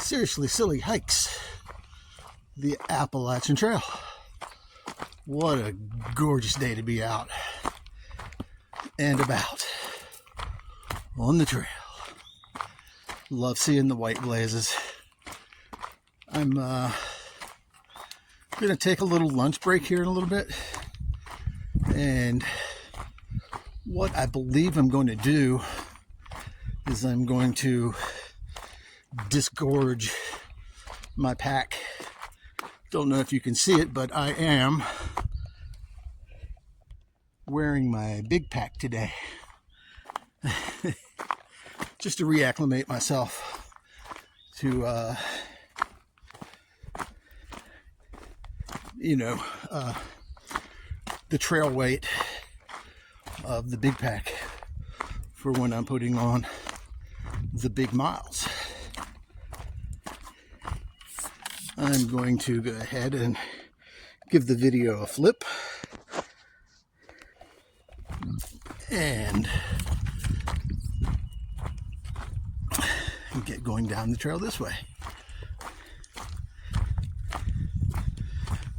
Seriously silly hikes. The Appalachian Trail. What a gorgeous day to be out and about on the trail. Love seeing the white blazes. I'm going to take a little lunch break here in a little bit. And what I believe I'm going to do is I'm going to disgorge my pack. Don't know if you can see it, but I am wearing my big pack today. Just to reacclimate myself to, the trail weight of the big pack for when I'm putting on the big miles. I'm going to go ahead and give the video a flip and get going down the trail this way.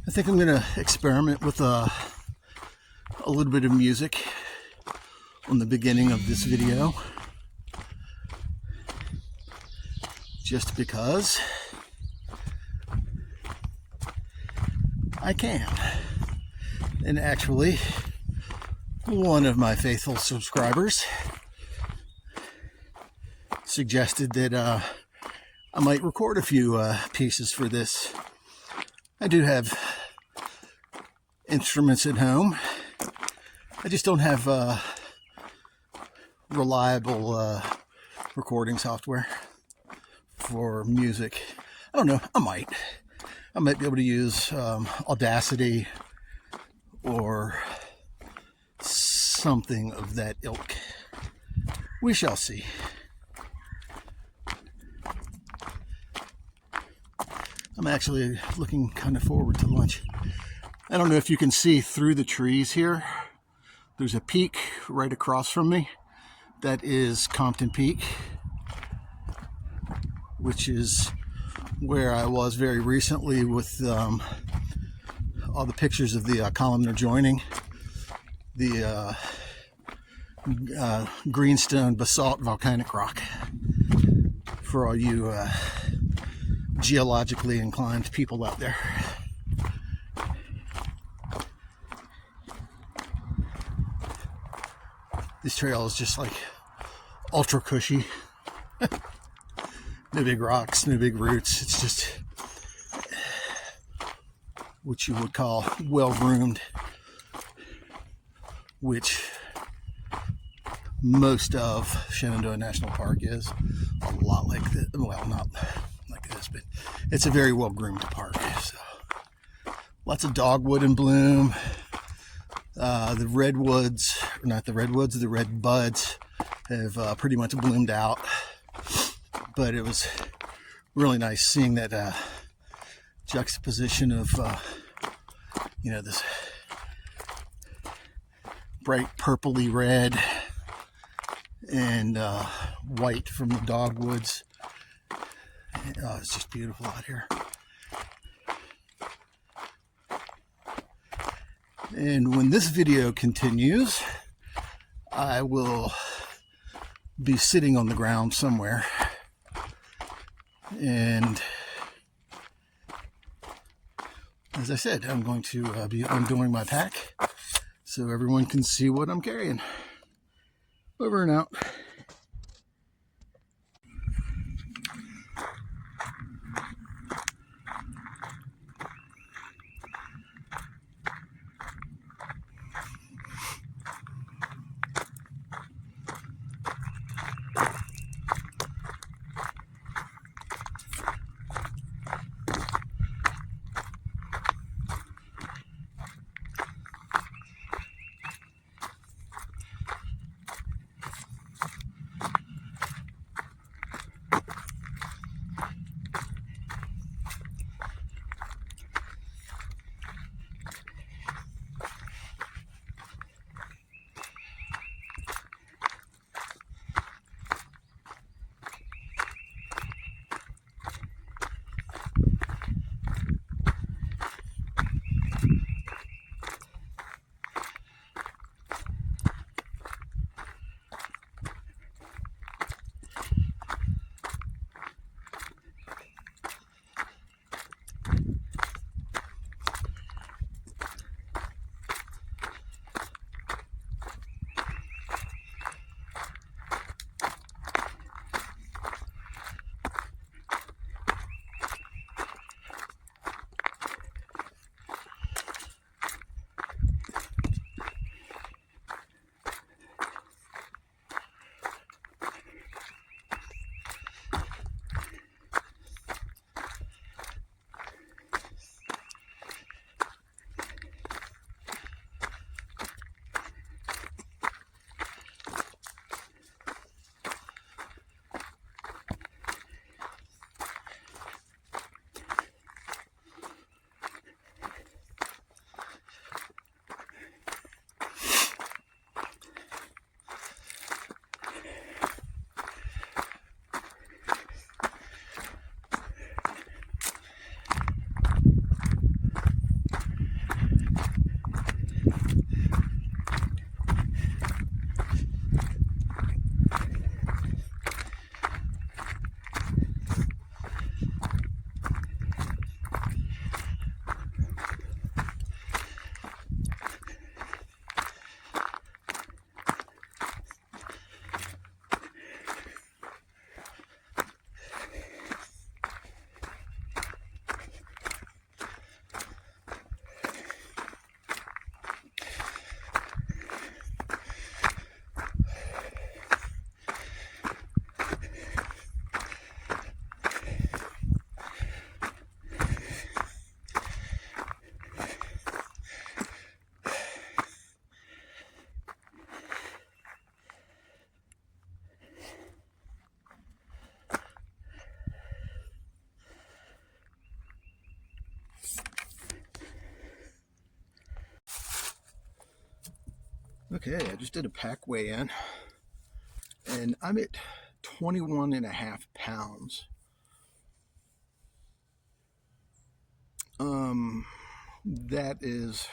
I think I'm going to experiment with a little bit of music on the beginning of this video, just because I can. And actually, one of my faithful subscribers suggested that I might record a few pieces for this. I do have instruments at home. I just don't have reliable recording software for music. I don't know. I might be able to use Audacity or something of that ilk. We shall see. I'm actually looking kind of forward to lunch. I don't know if you can see through the trees here. There's a peak right across from me. That is Compton Peak, which is where I was very recently with all the pictures of the columnar joining, the greenstone basalt volcanic rock, for all you geologically inclined people out there. This trail is just like ultra cushy. No big rocks, no big roots. It's just what you would call well-groomed, which most of Shenandoah National Park is. A lot like this. Well, not like this, but it's a very well-groomed park. So lots of dogwood in bloom. The redwoods, not the redwoods, the red buds have pretty much bloomed out. But it was really nice seeing that juxtaposition of, this bright purpley red and white from the dogwoods. It's just beautiful out here. And when this video continues, I will be sitting on the ground somewhere. And as I said, I'm going to be undoing my pack so everyone can see what I'm carrying. Over and out. Okay, I just did a pack weigh-in, and I'm at 21.5 pounds. That is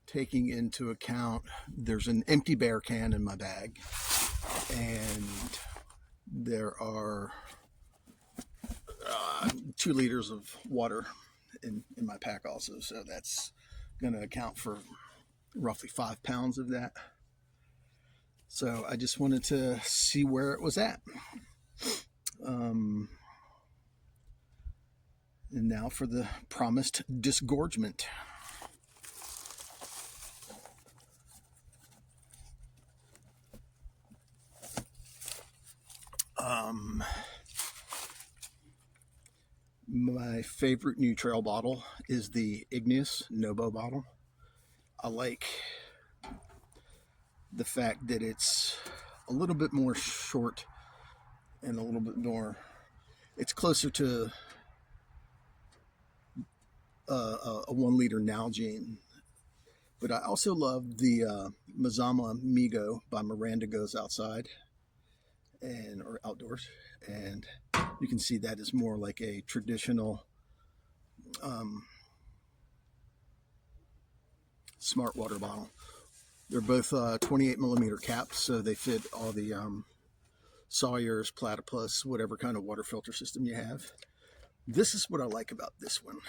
taking into account there's an empty bear can in my bag, and there are 2 liters of water in my pack also, so that's going to account for roughly 5 pounds of that. So I just wanted to see where it was at. And now for the promised disgorgement. My favorite new trail bottle is the Igneous Nobo bottle. I like the fact that it's a little bit more short and a little bit more, it's closer to a 1 liter Nalgene. But I also love the Mazama Migo by Miranda Goes Outside or Outdoors, and you can see that is more like a traditional smart water bottle. They're both 28 millimeter caps, so they fit all the Sawyer's, Platypus, whatever kind of water filter system you have. This is what I like about this one.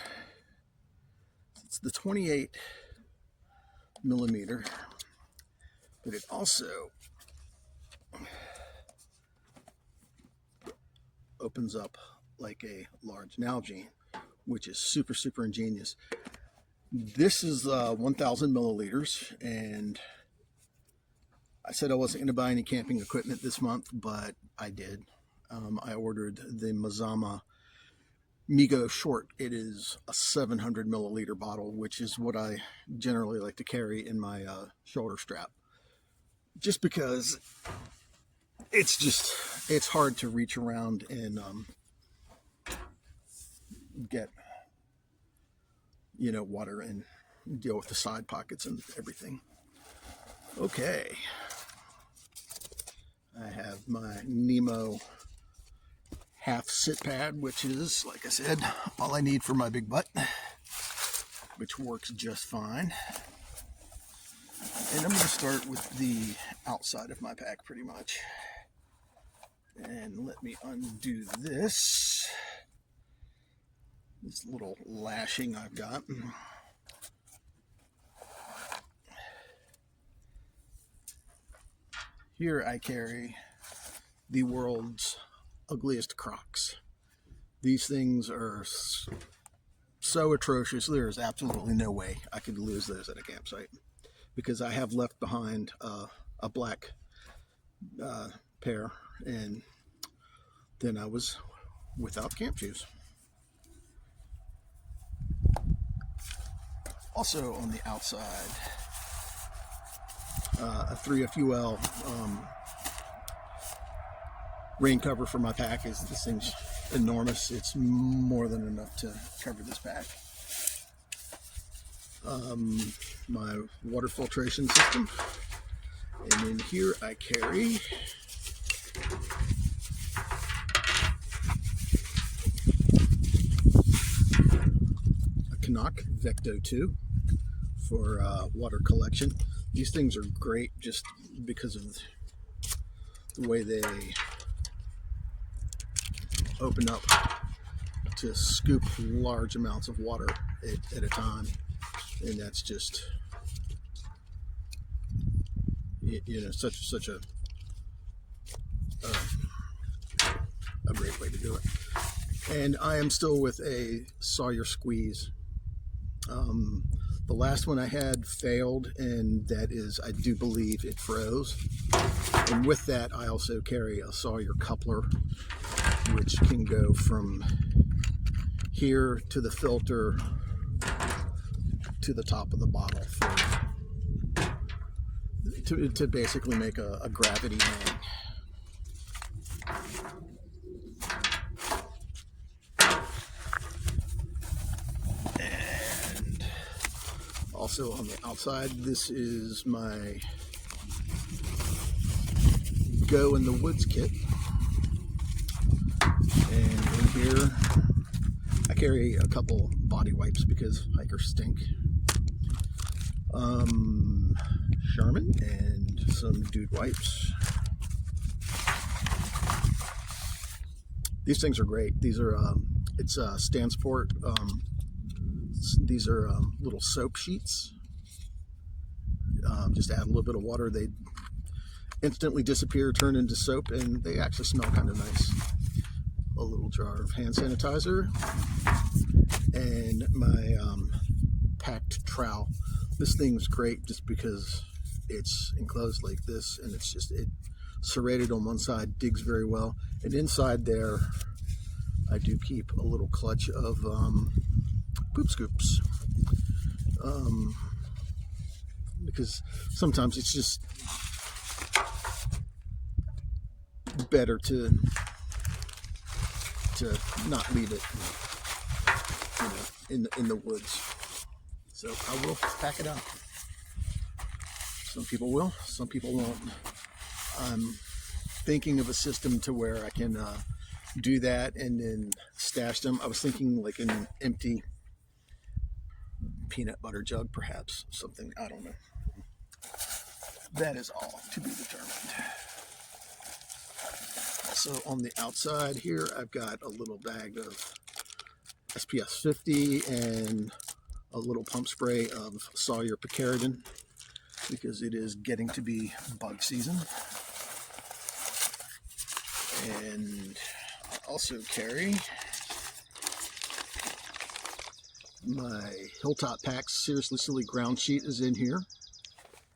It's the 28 millimeter, but it also opens up like a large Nalgene, which is super, super ingenious. This is 1,000 milliliters, and I said I wasn't going to buy any camping equipment this month, but I did. I ordered the Mazama Migo Short. It is a 700 milliliter bottle, which is what I generally like to carry in my shoulder strap, just because it's hard to reach around and get water and deal with the side pockets and everything. Okay, I have my Nemo half sit pad, which is, like I said, all I need for my big butt, which works just fine. And I'm going to start with the outside of my pack pretty much. And let me undo this little lashing I've got. Here I carry the world's ugliest Crocs. These things are so atrocious. There is absolutely no way I could lose those at a campsite, because I have left behind a black pair, and then I was without camp shoes. Also on the outside, a 3FUL rain cover for my pack. This thing's enormous. It's more than enough to cover this pack. My water filtration system, and then here I carry a Canuck Vecto 2 for water collection. These things are great just because of the way they open up to scoop large amounts of water at a time, and that's just such a great way to do it. And I am still with a Sawyer squeeze. The last one I had failed, and that is, I do believe it froze. And with that, I also carry a Sawyer coupler, which can go from here to the filter to the top of the bottle to basically make a gravity hang. And also on the outside, this is my Go in the Woods kit. And in here, I carry a couple body wipes because hikers stink. Charmin and some Dude wipes. These things are great. These are, it's Stansport. These are little soap sheets. Just add a little bit of water. They instantly disappear, turn into soap, and they actually smell kind of nice. A little jar of hand sanitizer and my packed trowel. This thing's great just because it's enclosed like this, and it's serrated on one side, digs very well. And inside there, I do keep a little clutch of poop scoops. Because sometimes it's just better to not leave it, in the woods. So I will pack it up. Some people will, some people won't. I'm thinking of a system to where I can do that and then stash them. I was thinking like an empty peanut butter jug, perhaps, something, I don't know. That is all to be determined. So on the outside here, I've got a little bag of SPS 50 and a little pump spray of Sawyer picaridin because it is getting to be bug season. And I also carry my Hilltop Packs Seriously Silly ground sheet is in here.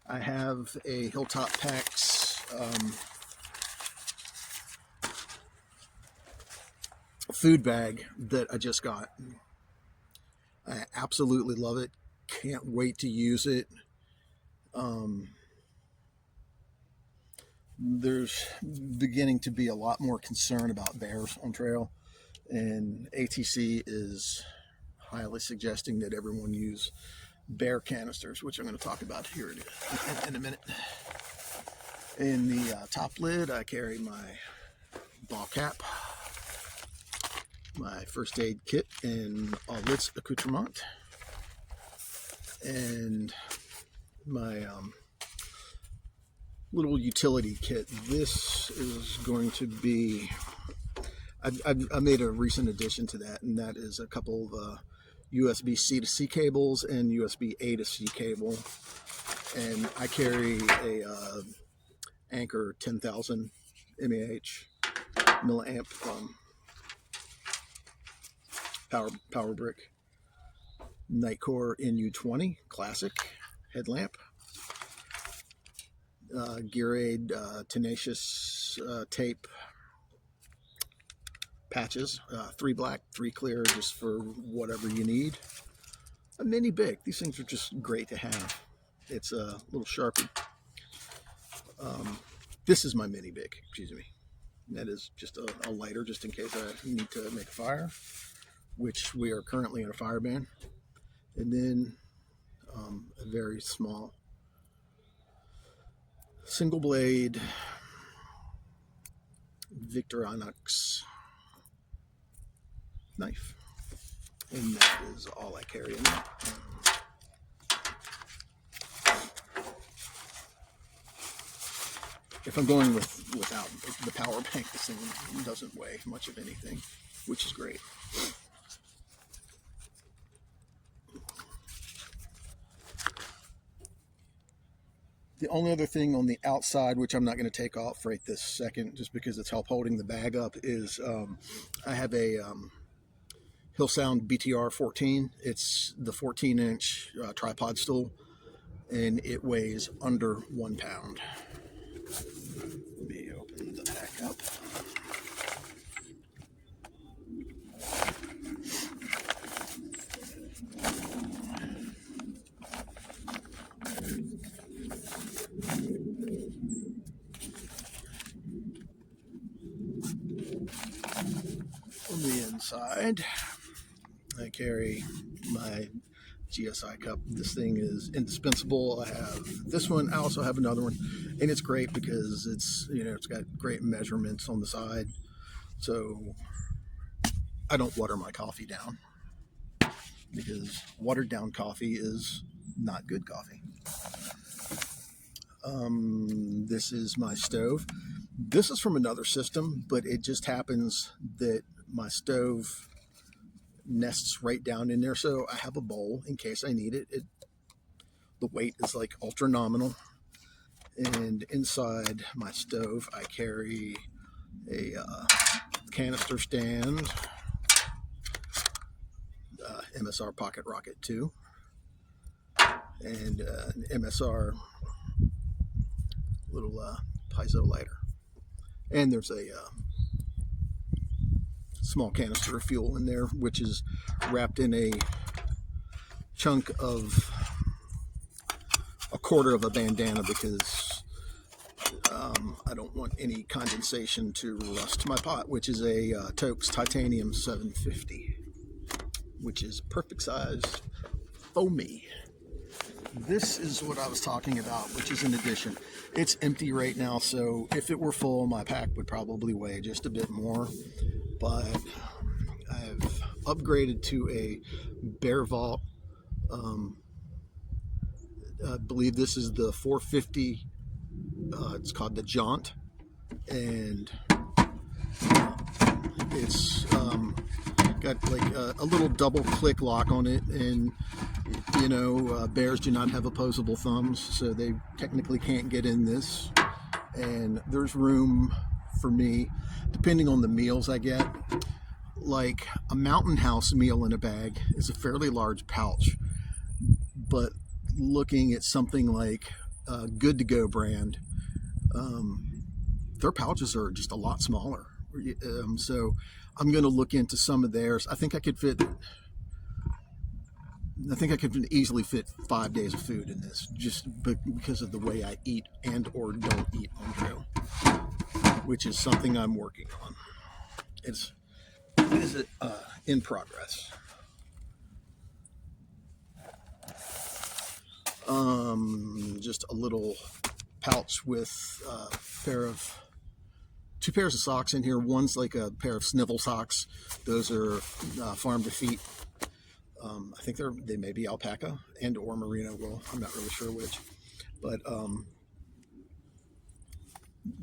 I have a Hilltop Packs food bag that I just got. I absolutely love it. Can't wait to use it. There's beginning to be a lot more concern about bears on trail, and ATC is highly suggesting that everyone use bear canisters, which I'm going to talk about here in a minute. In the top lid, I carry my ball cap, my first aid kit, and all its accoutrement, and my little utility kit. This is going to be, I made a recent addition to that, and that is a couple of USB-C to C cables and USB-A to C cable. And I carry a Anchor 10,000 mAh milliamp power brick Nightcore NU20 classic headlamp, Gear Aid tenacious tape patches, 3 black, 3 clear, just for whatever you need. A mini Bic. These things are just great to have. It's a little Sharpie. This is my mini Bic, excuse me. That is just a lighter, just in case I need to make a fire, which we are currently in a fire ban. And then a very small single blade Victorinox knife. And that is all I carry in there. If I'm going without the power bank, this thing doesn't weigh much of anything, which is great. The only other thing on the outside, which I'm not going to take off right this second, just because it's help holding the bag up, is I have a Hillsound BTR 14. It's the 14-inch tripod stool, and it weighs under 1 pound. Let me open the pack up. On the inside, I carry my GSI cup. This thing is indispensable. I have this one. I also have another one, and it's great because it's, you know, it's got great measurements on the side, so I don't water my coffee down, because watered down coffee is not good coffee. This is my stove. This is from another system, but it just happens that my stove nests right down in there, so I have a bowl in case I need it. The weight is like ultra nominal, and inside my stove I carry a canister stand, MSR Pocket Rocket 2, and an MSR little piezo lighter, and there's a small canister of fuel in there, which is wrapped in a chunk of a quarter of a bandana, because I don't want any condensation to rust my pot, which is a Toaks Titanium 750, which is perfect size foamy. This is what I was talking about, which is an addition. It's empty right now, so if it were full, my pack would probably weigh just a bit more, but I've upgraded to a Bear Vault. I believe this is the 450. It's called the Jaunt, and it's got like a little double click lock on it, and you know, bears do not have opposable thumbs, so they technically can't get in this, and there's room for me, depending on the meals I get. Like a Mountain House meal in a bag is a fairly large pouch, but looking at something like Good To Go brand, their pouches are just a lot smaller. So I'm going to look into some of theirs. I think I could easily fit 5 days of food in this, just because of the way I eat and or don't eat on trail, which is something I'm working on. It's in progress. Just a little pouch with two pairs of socks in here. One's like a pair of snivel socks. Those are farm to feet. I think they may be alpaca and or merino wool. I'm not really sure which, but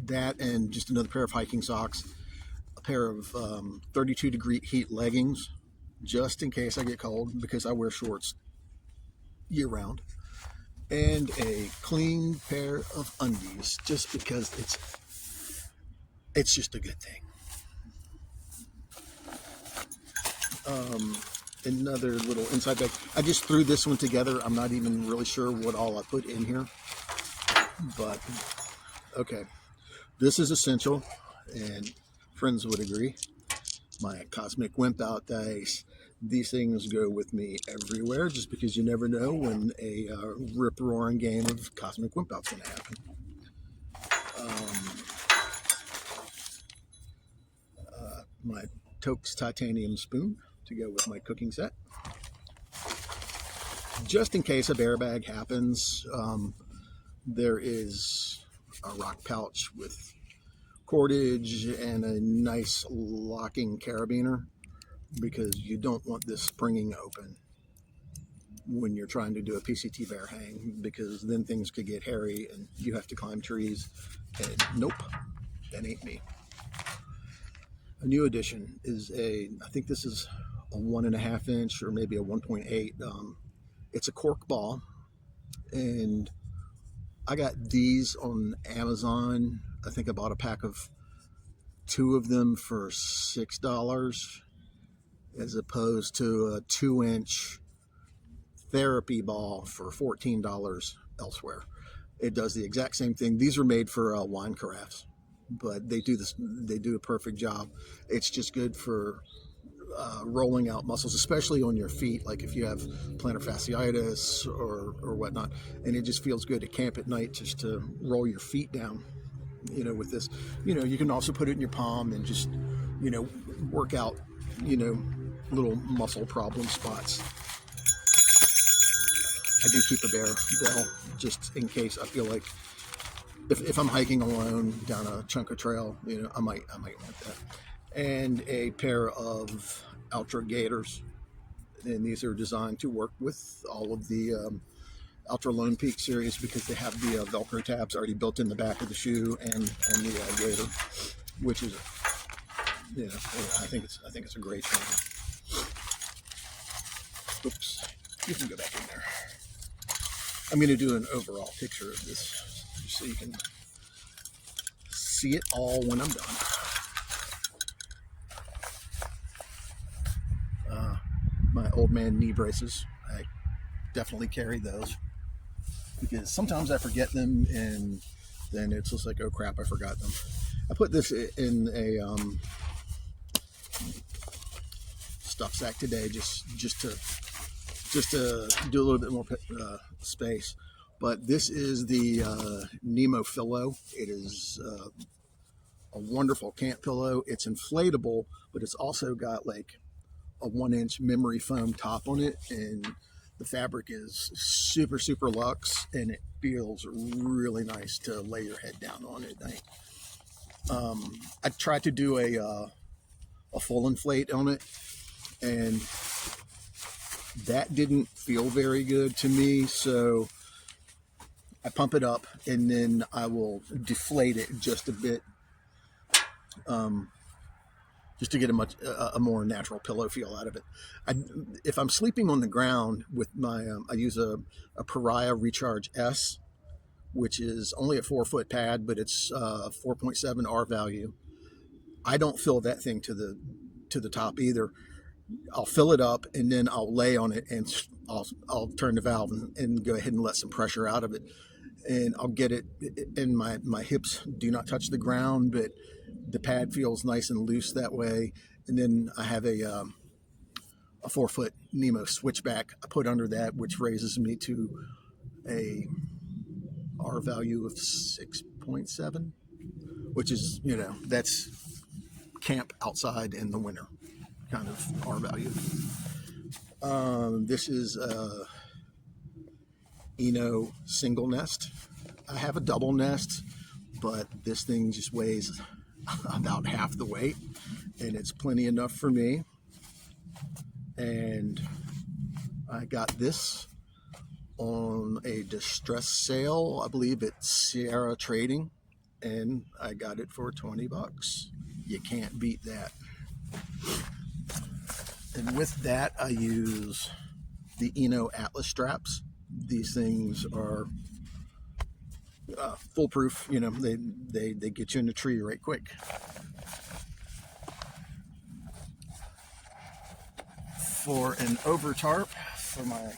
that, and just another pair of hiking socks, a pair of 32-degree heat leggings, just in case I get cold, because I wear shorts year round, and a clean pair of undies, just because it's just a good thing. Another little inside bag. I just threw this one together. I'm not even really sure what all I put in here, but okay. This is essential, and friends would agree. My Cosmic Wimp Out dice. These things go with me everywhere, just because you never know when a rip-roaring game of Cosmic Wimp Out's going to happen. My Toaks Titanium spoon to go with my cooking set, just in case a bear bag happens. There is a rock pouch with cordage and a nice locking carabiner, because you don't want this springing open when you're trying to do a PCT bear hang, because then things could get hairy and you have to climb trees, and nope, that ain't me. A new addition is I think this is a 1.5 inch or maybe a 1.8. It's a cork ball, and I got these on Amazon. I think I bought a pack of 2 of them for $6, as opposed to a 2-inch therapy ball for $14 elsewhere. It does the exact same thing. These are made for wine carafes, but they do a perfect job. It's just good for rolling out muscles, especially on your feet, like if you have plantar fasciitis or whatnot, and it just feels good to camp at night just to roll your feet down, you know, with this. You know, you can also put it in your palm and just, you know, work out, you know, little muscle problem spots. I do keep a bear bell just in case I feel like if I'm hiking alone down a chunk of trail, you know, I might want that. And a pair of Ultra Gators, and these are designed to work with all of the Ultra Lone Peak series because they have the Velcro tabs already built in the back of the shoe and on the Gator, which is, you know, I think it's a great thing. Oops, you can go back in there. I'm going to do an overall picture of this just so you can see it all when I'm done. My old man knee braces, I definitely carry those because sometimes I forget them and then it's just like, oh crap, I forgot them. I put this in a stuff sack today just to do a little bit more space. But this is the Nemo Pillow. It is a wonderful camp pillow. It's inflatable, but it's also got like a 1-inch memory foam top on it, and the fabric is super luxe, and it feels really nice to lay your head down on it. I tried to do a full inflate on it, and that didn't feel very good to me, so I pump it up and then I will deflate it just a bit, just to get a more natural pillow feel out of it. If I'm sleeping on the ground with my, I use a Pariah Recharge S, which is only a 4-foot pad, but it's 4.7 R value. I don't fill that thing to the top either. I'll fill it up and then I'll lay on it and I'll turn the valve and go ahead and let some pressure out of it. And I'll get it, and my hips do not touch the ground, but the pad feels nice and loose that way. And then I have a 4-foot Nemo switchback I put under that, which raises me to a R value of 6.7, which is, you know, that's camp outside in the winter kind of R value. This is Eno single nest. I have a double nest, but this thing just weighs about half the weight, and it's plenty enough for me. And I got this on a distressed sale. I believe it's Sierra Trading, and I got it for 20 bucks. You can't beat that. And with that, I use the Eno Atlas straps. These things are foolproof. You know, they get you in the tree right quick. For an over tarp for my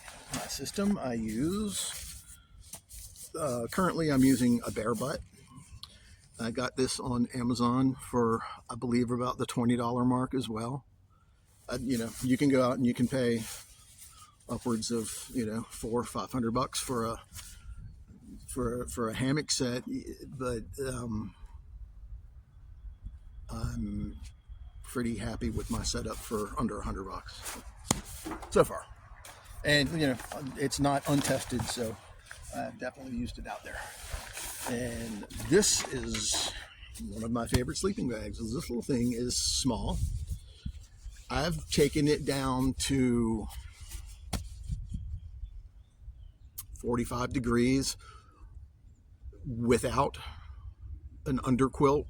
system, I use, currently I'm using a bear butt. I got this on Amazon for, I believe, about the $20 mark as well. You know, you can go out and you can pay upwards of, you know, $400 or $500 for a hammock set, but I'm pretty happy with my setup for under $100 so far. And you know, it's not untested, so I've definitely used it out there. And this is one of my favorite sleeping bags. This little thing is small. I've taken it down to 45 degrees without an underquilt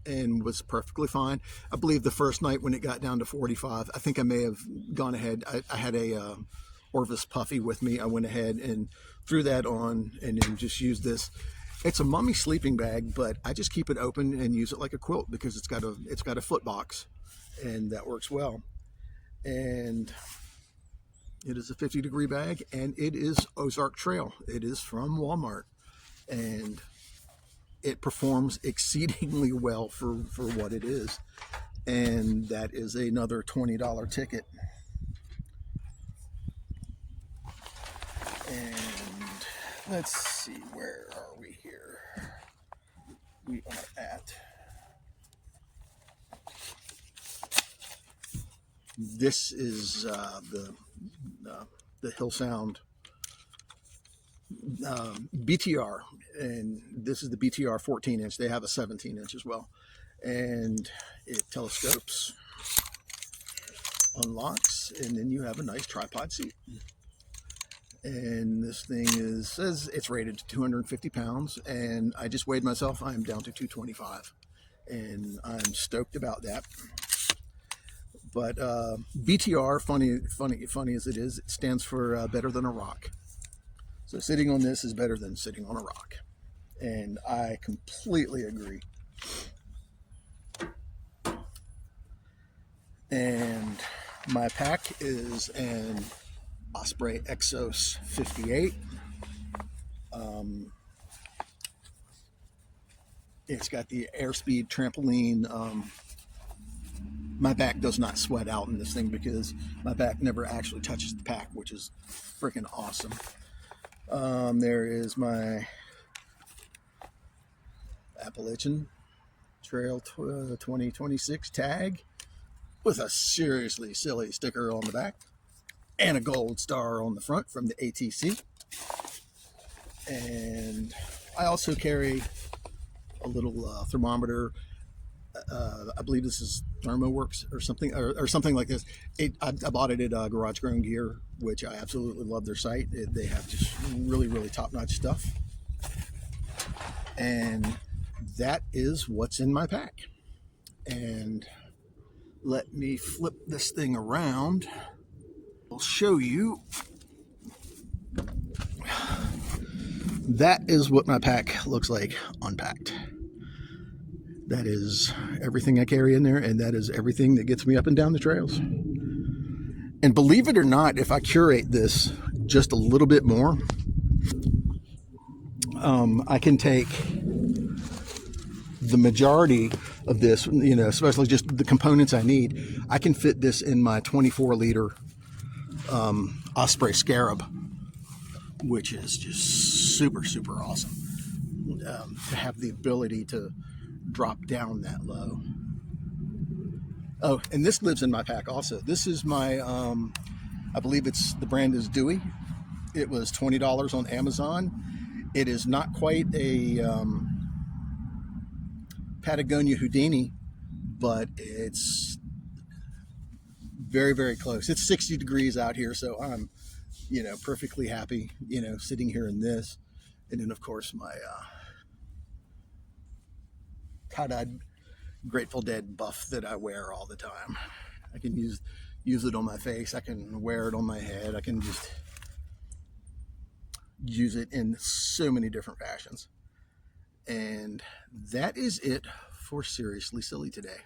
and was perfectly fine. I believe the first night when it got down to 45, I think I may have gone ahead. I had a Orvis Puffy with me. I went ahead and threw that on and then just used this. It's a mummy sleeping bag, but I just keep it open and use it like a quilt because it's got a foot box, and that works well. And it is a 50-degree bag, and it is Ozark Trail. It is from Walmart, and it performs exceedingly well for what it is. And that is another $20 ticket. And let's see, where are we here? We are at, this is the Hill Sound BTR, and this is the BTR 14-inch. They have a 17-inch as well, and it telescopes, unlocks, and then you have a nice tripod seat. And this thing says it's rated to 250 pounds, and I just weighed myself. I'm down to 225, and I'm stoked about that. But BTR, funny as it is, it stands for better than a rock. So sitting on this is better than sitting on a rock, and I completely agree. And my pack is an Osprey Exos 58. It's got the airspeed trampoline. My back does not sweat out in this thing because my back never actually touches the pack, which is freaking awesome. There is my Appalachian Trail 2026 tag with a seriously silly sticker on the back and a gold star on the front from the ATC. And I also carry a little thermometer. I believe this is ThermoWorks or something, or something like this. I bought it at Garage Grown Gear, which I absolutely love their site. They have just really, really top-notch stuff. And that is what's in my pack. And let me flip this thing around. I'll show you. That is what my pack looks like unpacked. That is everything I carry in there, and that is everything that gets me up and down the trails. And believe it or not, if I curate this just a little bit more, I can take the majority of this, especially just the components I need. I can fit this in my 24-liter Osprey Scarab, which is just super, super awesome. To have the ability to drop down that low. Oh, and this lives in my pack also. This is my, I believe the brand is Dewey. It was $20 on Amazon. It is not quite a Patagonia Houdini, but it's very, very close. It's 60 degrees out here, so I'm, perfectly happy, sitting here in this. And then, of course, my tie-dyed Grateful Dead buff that I wear all the time. I can use it on my face. I can wear it on my head. I can just use it in so many different fashions. And that is it for Seriously Silly today.